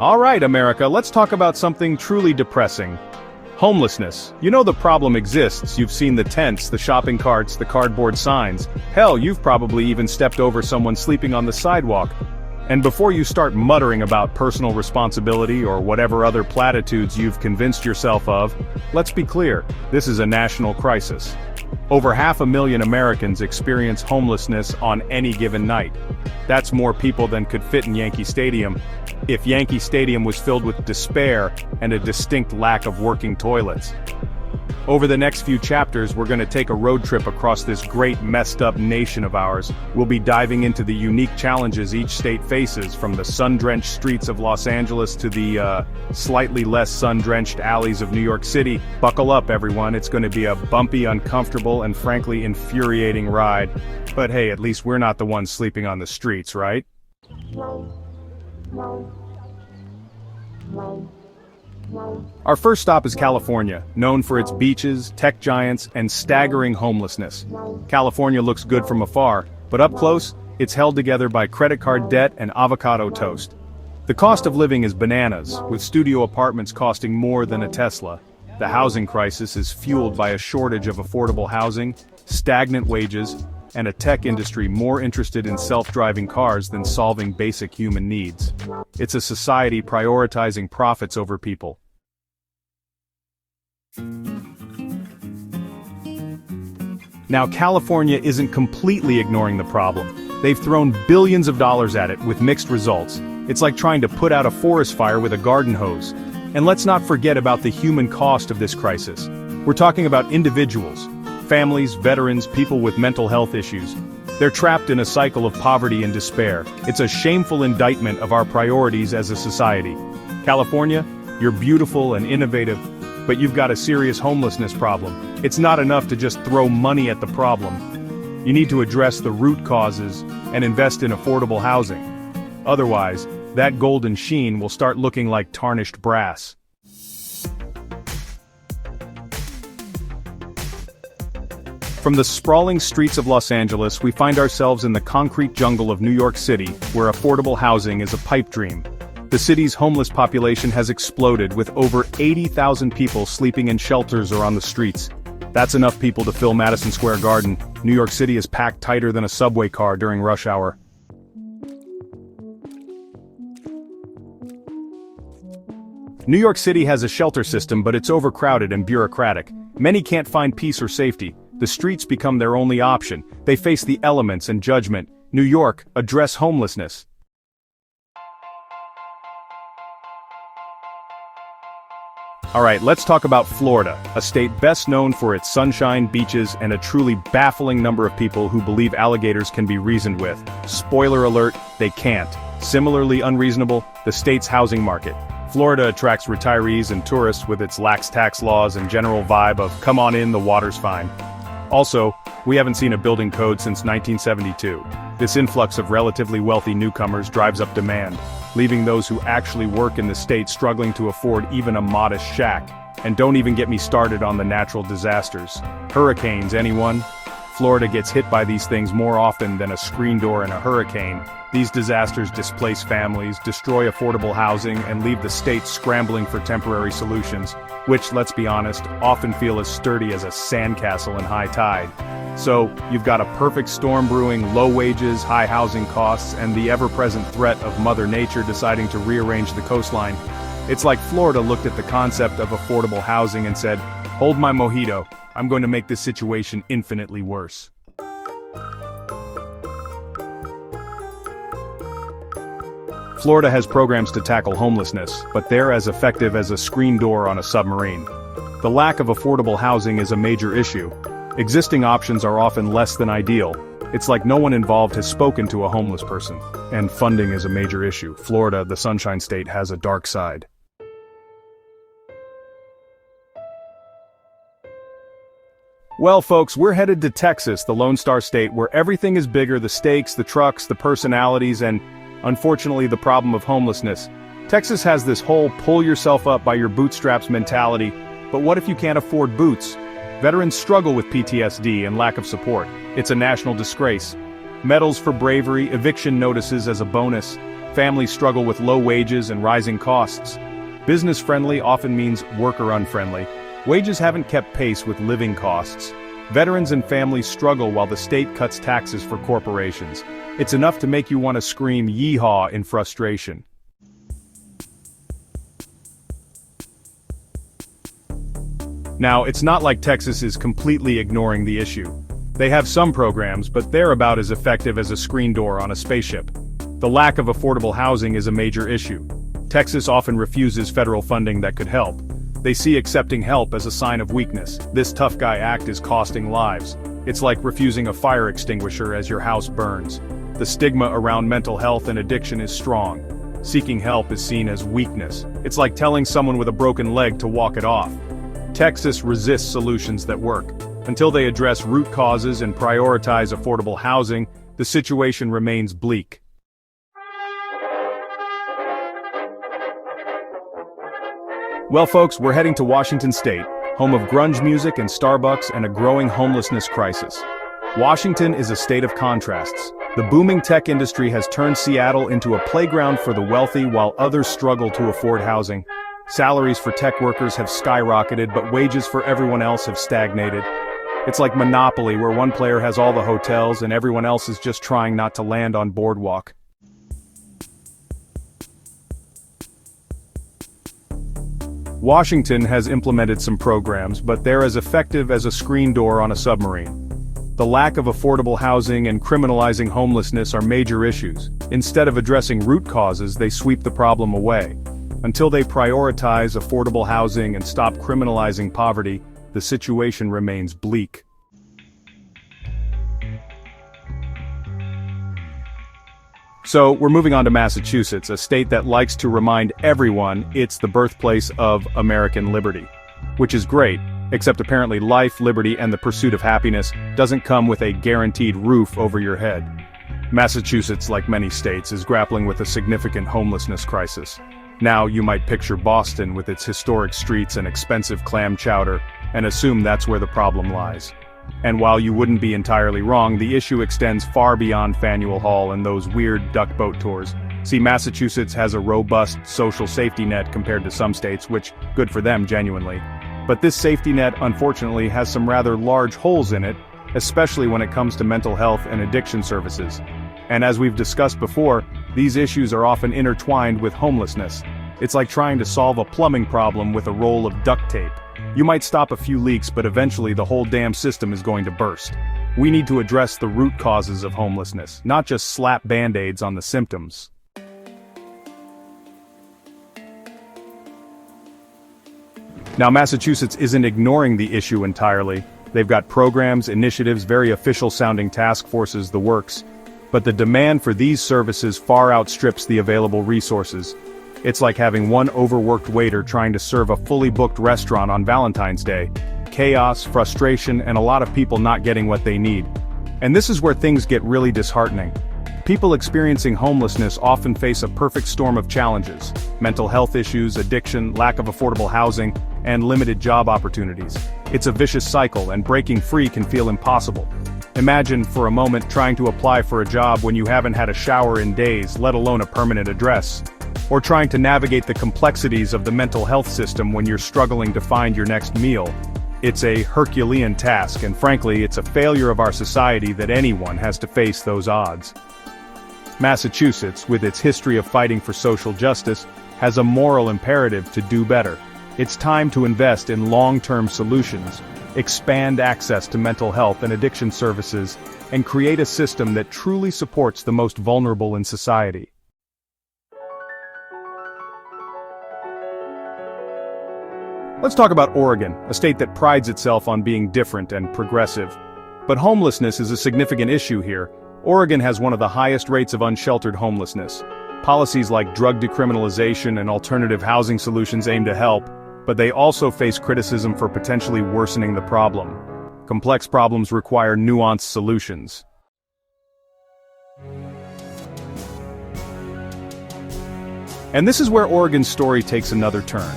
All right, America, let's talk about something truly depressing. Homelessness. You know the problem exists. You've seen the tents, the shopping carts, the cardboard signs. Hell, you've probably even stepped over someone sleeping on the sidewalk. And before you start muttering about personal responsibility or whatever other platitudes you've convinced yourself of, let's be clear, this is a national crisis. Over 500,000 Americans experience homelessness on any given night. That's more people than could fit in Yankee Stadium, if Yankee Stadium was filled with despair and a distinct lack of working toilets. Over the next few chapters, we're going to take a road trip across this great messed up nation of ours. We'll be diving into the unique challenges each state faces, from the sun-drenched streets of Los Angeles to the, slightly less sun-drenched alleys of New York City. Buckle up, everyone. It's going to be a bumpy, uncomfortable, and frankly infuriating ride. But hey, at least we're not the ones sleeping on the streets, right? Our first stop is California, known for its beaches, tech giants, and staggering homelessness. California looks good from afar, but up close, it's held together by credit card debt and avocado toast. The cost of living is bananas, with studio apartments costing more than a Tesla. The housing crisis is fueled by a shortage of affordable housing, stagnant wages, and a tech industry more interested in self-driving cars than solving basic human needs. It's a society prioritizing profits over people. Now, California isn't completely ignoring the problem. They've thrown billions of dollars at it with mixed results. It's like trying to put out a forest fire with a garden hose. And let's not forget about the human cost of this crisis. We're talking about individuals, families, veterans, people with mental health issues. They're trapped in a cycle of poverty and despair. It's a shameful indictment of our priorities as a society. California, you're beautiful and innovative, but you've got a serious homelessness problem. It's not enough to just throw money at the problem. You need to address the root causes and invest in affordable housing. Otherwise, that golden sheen will start looking like tarnished brass. From the sprawling streets of Los Angeles, we find ourselves in the concrete jungle of New York City, where affordable housing is a pipe dream. The city's homeless population has exploded, with over 80,000 people sleeping in shelters or on the streets. That's enough people to fill Madison Square Garden. New York City is packed tighter than a subway car during rush hour. New York City has a shelter system, but it's overcrowded and bureaucratic. Many can't find peace or safety. The streets become their only option. They face the elements and judgment. New York, address homelessness. Alright, let's talk about Florida, a state best known for its sunshine, beaches, and a truly baffling number of people who believe alligators can be reasoned with. Spoiler alert, they can't. Similarly unreasonable, the state's housing market. Florida attracts retirees and tourists with its lax tax laws and general vibe of "come on in, the water's fine." Also, we haven't seen a building code since 1972. This influx of relatively wealthy newcomers drives up demand, leaving those who actually work in the state struggling to afford even a modest shack. And don't even get me started on the natural disasters. Hurricanes, anyone? Florida gets hit by these things more often than a screen door in a hurricane. These disasters displace families, destroy affordable housing, and leave the state scrambling for temporary solutions, which, let's be honest, often feel as sturdy as a sandcastle in high tide. So, you've got a perfect storm brewing, low wages, high housing costs, and the ever-present threat of Mother Nature deciding to rearrange the coastline. It's like Florida looked at the concept of affordable housing and said, "Hold my mojito, I'm going to make this situation infinitely worse." Florida has programs to tackle homelessness, but they're as effective as a screen door on a submarine. The lack of affordable housing is a major issue. Existing options are often less than ideal. It's like no one involved has spoken to a homeless person. And funding is a major issue. Florida, the Sunshine State, has a dark side. Well, folks, we're headed to Texas, the Lone Star State, where everything is bigger: the stakes, the trucks, the personalities, and, unfortunately, the problem of homelessness. Texas has this whole pull-yourself-up-by-your-bootstraps mentality, but what if you can't afford boots? Veterans struggle with PTSD and lack of support. It's a national disgrace. Medals for bravery, eviction notices as a bonus. Families struggle with low wages and rising costs. Business-friendly often means worker-unfriendly. Wages haven't kept pace with living costs. Veterans and families struggle while the state cuts taxes for corporations. It's enough to make you want to scream yeehaw in frustration. Now, it's not like Texas is completely ignoring the issue. They have some programs, but they're about as effective as a screen door on a spaceship. The lack of affordable housing is a major issue. Texas often refuses federal funding that could help. They see accepting help as a sign of weakness. This tough guy act is costing lives. It's like refusing a fire extinguisher as your house burns. The stigma around mental health and addiction is strong. Seeking help is seen as weakness. It's like telling someone with a broken leg to walk it off. Texas resists solutions that work. Until they address root causes and prioritize affordable housing, the situation remains bleak. Well folks, we're heading to Washington State, home of grunge music and Starbucks and a growing homelessness crisis. Washington is a state of contrasts. The booming tech industry has turned Seattle into a playground for the wealthy while others struggle to afford housing. Salaries for tech workers have skyrocketed, but wages for everyone else have stagnated. It's like Monopoly, where one player has all the hotels and everyone else is just trying not to land on Boardwalk. Washington has implemented some programs, but they're as effective as a screen door on a submarine. The lack of affordable housing and criminalizing homelessness are major issues. Instead of addressing root causes, they sweep the problem away. Until they prioritize affordable housing and stop criminalizing poverty, the situation remains bleak. So, we're moving on to Massachusetts, a state that likes to remind everyone it's the birthplace of American liberty. Which is great, except apparently life, liberty, and the pursuit of happiness doesn't come with a guaranteed roof over your head. Massachusetts, like many states, is grappling with a significant homelessness crisis. Now you might picture Boston with its historic streets and expensive clam chowder, and assume that's where the problem lies. And while you wouldn't be entirely wrong, the issue extends far beyond Faneuil Hall and those weird duck boat tours. See, Massachusetts has a robust social safety net compared to some states, which, good for them genuinely. But this safety net, unfortunately, has some rather large holes in it, especially when it comes to mental health and addiction services. And as we've discussed before, these issues are often intertwined with homelessness. It's like trying to solve a plumbing problem with a roll of duct tape. You might stop a few leaks, but eventually the whole damn system is going to burst. We need to address the root causes of homelessness, not just slap band-aids on the symptoms. Now, Massachusetts isn't ignoring the issue entirely. They've got programs, initiatives, very official-sounding task forces, the works. But the demand for these services far outstrips the available resources. It's like having one overworked waiter trying to serve a fully booked restaurant on Valentine's Day. Chaos, frustration, and a lot of people not getting what they need. And this is where things get really disheartening. People experiencing homelessness often face a perfect storm of challenges: mental health issues, addiction, lack of affordable housing, and limited job opportunities. It's a vicious cycle, and breaking free can feel impossible. Imagine, for a moment, trying to apply for a job when you haven't had a shower in days, let alone a permanent address. Or trying to navigate the complexities of the mental health system when you're struggling to find your next meal. It's a Herculean task, and frankly, it's a failure of our society that anyone has to face those odds. Massachusetts, with its history of fighting for social justice, has a moral imperative to do better. It's time to invest in long-term solutions, expand access to mental health and addiction services, and create a system that truly supports the most vulnerable in society. Let's talk about Oregon, a state that prides itself on being different and progressive. But homelessness is a significant issue here. Oregon has one of the highest rates of unsheltered homelessness. Policies like drug decriminalization and alternative housing solutions aim to help, but they also face criticism for potentially worsening the problem. Complex problems require nuanced solutions. And this is where Oregon's story takes another turn.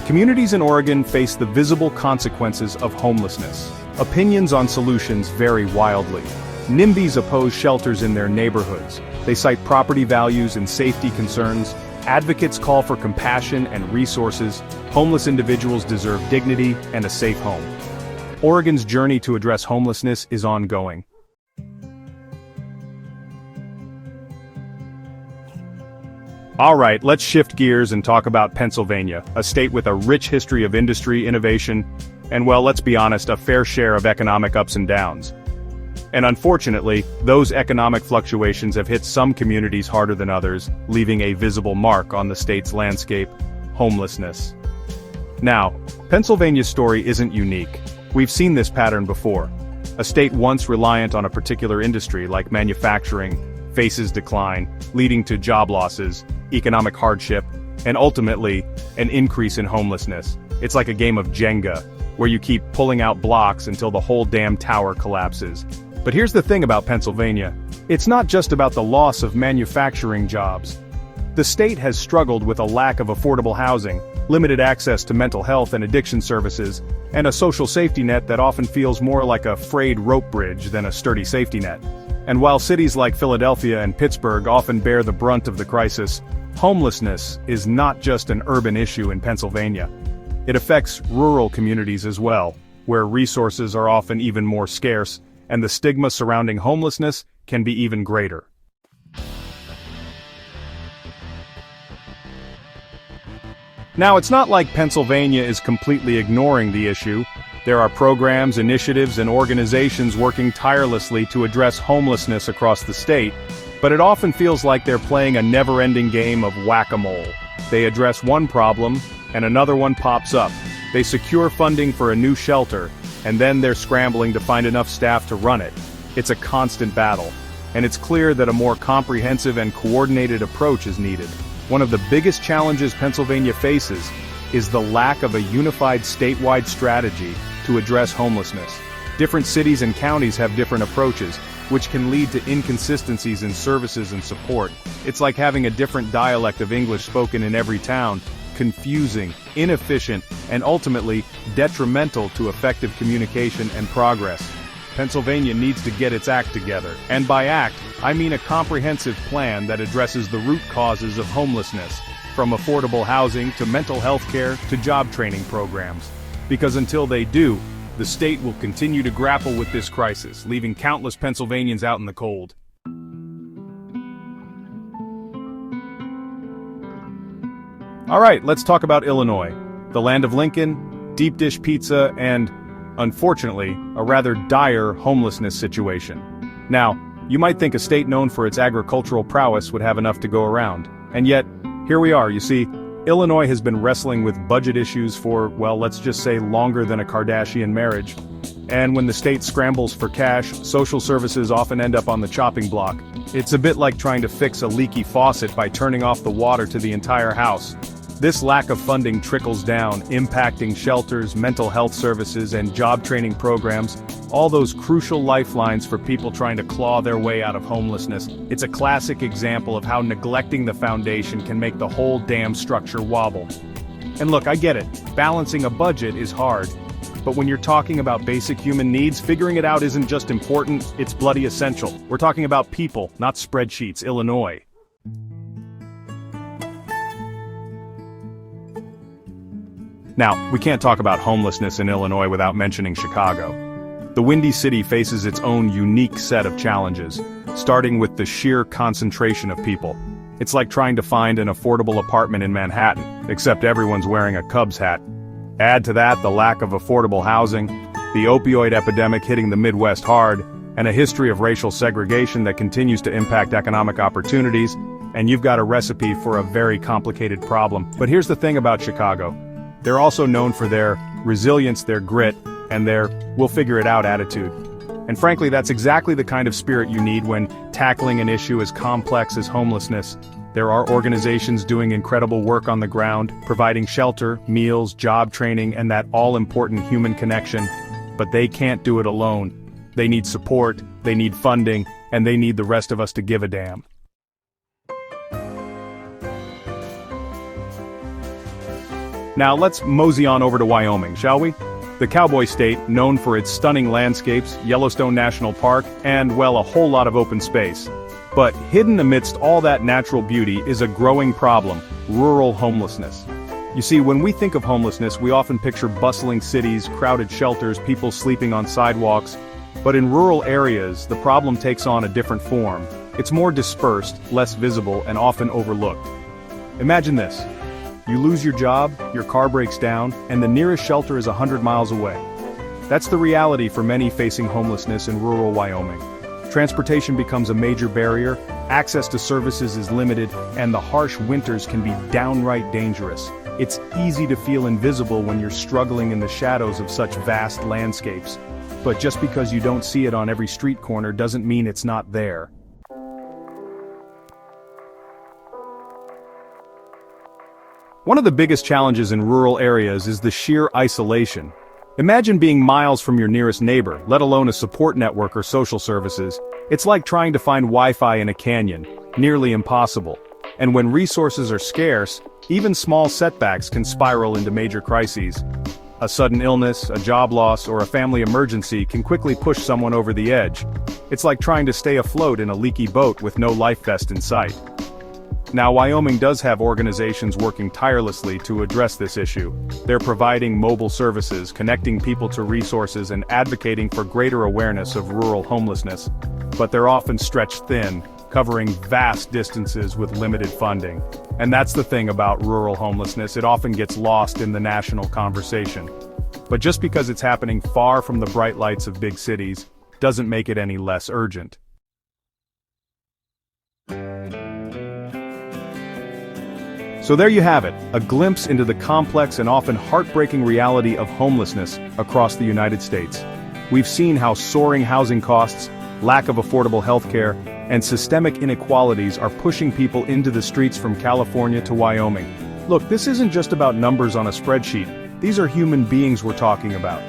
Communities in Oregon face the visible consequences of homelessness. Opinions on solutions vary wildly. NIMBYs oppose shelters in their neighborhoods. They cite property values and safety concerns. Advocates call for compassion and resources. Homeless individuals deserve dignity and a safe home. Oregon's journey to address homelessness is ongoing. Alright, let's shift gears and talk about Pennsylvania, a state with a rich history of industry, innovation, and well, let's be honest, a fair share of economic ups and downs. And unfortunately, those economic fluctuations have hit some communities harder than others, leaving a visible mark on the state's landscape: homelessness. Now, Pennsylvania's story isn't unique. We've seen this pattern before. A state once reliant on a particular industry like manufacturing faces decline, leading to job losses, economic hardship, and ultimately, an increase in homelessness. It's like a game of Jenga, where you keep pulling out blocks until the whole damn tower collapses. But here's the thing about Pennsylvania. It's not just about the loss of manufacturing jobs. The state has struggled with a lack of affordable housing, limited access to mental health and addiction services, and a social safety net that often feels more like a frayed rope bridge than a sturdy safety net. And while cities like Philadelphia and Pittsburgh often bear the brunt of the crisis, homelessness is not just an urban issue in Pennsylvania. It affects rural communities as well, where resources are often even more scarce, and the stigma surrounding homelessness can be even greater. Now, it's not like Pennsylvania is completely ignoring the issue. There are programs, initiatives, and organizations working tirelessly to address homelessness across the state, but it often feels like they're playing a never-ending game of whack-a-mole. They address one problem, and another one pops up. They secure funding for a new shelter, and then they're scrambling to find enough staff to run it. It's a constant battle, and it's clear that a more comprehensive and coordinated approach is needed. One of the biggest challenges Pennsylvania faces is the lack of a unified statewide strategy to address homelessness. Different cities and counties have different approaches, which can lead to inconsistencies in services and support. It's like having a different dialect of English spoken in every town, confusing, inefficient, and ultimately detrimental to effective communication and progress. Pennsylvania needs to get its act together, and by act, I mean a comprehensive plan that addresses the root causes of homelessness, from affordable housing to mental health care to job training programs. Because until they do, the state will continue to grapple with this crisis, leaving countless Pennsylvanians out in the cold. Alright, let's talk about Illinois, the land of Lincoln, deep dish pizza, and, unfortunately, a rather dire homelessness situation. Now, you might think a state known for its agricultural prowess would have enough to go around. And yet, here we are. You see, Illinois has been wrestling with budget issues for, well, let's just say longer than a Kardashian marriage. And when the state scrambles for cash, social services often end up on the chopping block. It's a bit like trying to fix a leaky faucet by turning off the water to the entire house. This lack of funding trickles down, impacting shelters, mental health services, and job training programs, all those crucial lifelines for people trying to claw their way out of homelessness. It's a classic example of how neglecting the foundation can make the whole damn structure wobble. And look, I get it, balancing a budget is hard. But when you're talking about basic human needs, figuring it out isn't just important, it's bloody essential. We're talking about people, not spreadsheets. Illinois. Now, we can't talk about homelessness in Illinois without mentioning Chicago. The Windy City faces its own unique set of challenges, starting with the sheer concentration of people. It's like trying to find an affordable apartment in Manhattan, except everyone's wearing a Cubs hat. Add to that the lack of affordable housing, the opioid epidemic hitting the Midwest hard, and a history of racial segregation that continues to impact economic opportunities, and you've got a recipe for a very complicated problem. But here's the thing about Chicago. They're also known for their resilience, their grit, and their we'll-figure-it-out attitude. And frankly, that's exactly the kind of spirit you need when tackling an issue as complex as homelessness. There are organizations doing incredible work on the ground, providing shelter, meals, job training, and that all-important human connection. But they can't do it alone. They need support, they need funding, and they need the rest of us to give a damn. Now let's mosey on over to Wyoming, shall we? The Cowboy state, known for its stunning landscapes, Yellowstone National Park, and, well, a whole lot of open space. But hidden amidst all that natural beauty is a growing problem: rural homelessness. You see, when we think of homelessness, we often picture bustling cities, crowded shelters, people sleeping on sidewalks. But in rural areas, the problem takes on a different form. It's more dispersed, less visible, and often overlooked. Imagine this. You lose your job, your car breaks down, and the nearest shelter is 100 miles away. That's the reality for many facing homelessness in rural Wyoming. Transportation becomes a major barrier, access to services is limited, and the harsh winters can be downright dangerous. It's easy to feel invisible when you're struggling in the shadows of such vast landscapes. But just because you don't see it on every street corner doesn't mean it's not there. One of the biggest challenges in rural areas is the sheer isolation. Imagine being miles from your nearest neighbor, let alone a support network or social services. It's like trying to find Wi-Fi in a canyon, nearly impossible. And when resources are scarce, even small setbacks can spiral into major crises. A sudden illness, a job loss, or a family emergency can quickly push someone over the edge. It's like trying to stay afloat in a leaky boat with no life vest in sight. Now, Wyoming does have organizations working tirelessly to address this issue. They're providing mobile services, connecting people to resources, and advocating for greater awareness of rural homelessness. But they're often stretched thin, covering vast distances with limited funding. And that's the thing about rural homelessness, it often gets lost in the national conversation. But just because it's happening far from the bright lights of big cities, doesn't make it any less urgent. So there you have it, a glimpse into the complex and often heartbreaking reality of homelessness across the United States. We've seen how soaring housing costs, lack of affordable healthcare, and systemic inequalities are pushing people into the streets from California to Wyoming. Look, this isn't just about numbers on a spreadsheet. These are human beings we're talking about.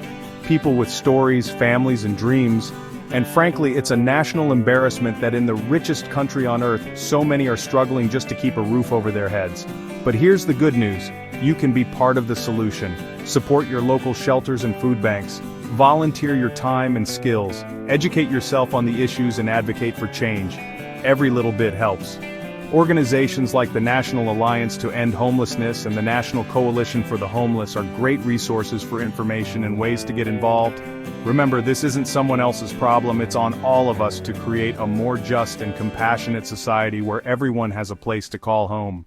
People with stories, families, and dreams. And frankly, it's a national embarrassment that in the richest country on earth, so many are struggling just to keep a roof over their heads. But here's the good news. You can be part of the solution. Support your local shelters and food banks. Volunteer your time and skills. Educate yourself on the issues and advocate for change. Every little bit helps. Organizations like the National Alliance to End Homelessness and the National Coalition for the Homeless are great resources for information and ways to get involved. Remember, this isn't someone else's problem, it's on all of us to create a more just and compassionate society where everyone has a place to call home.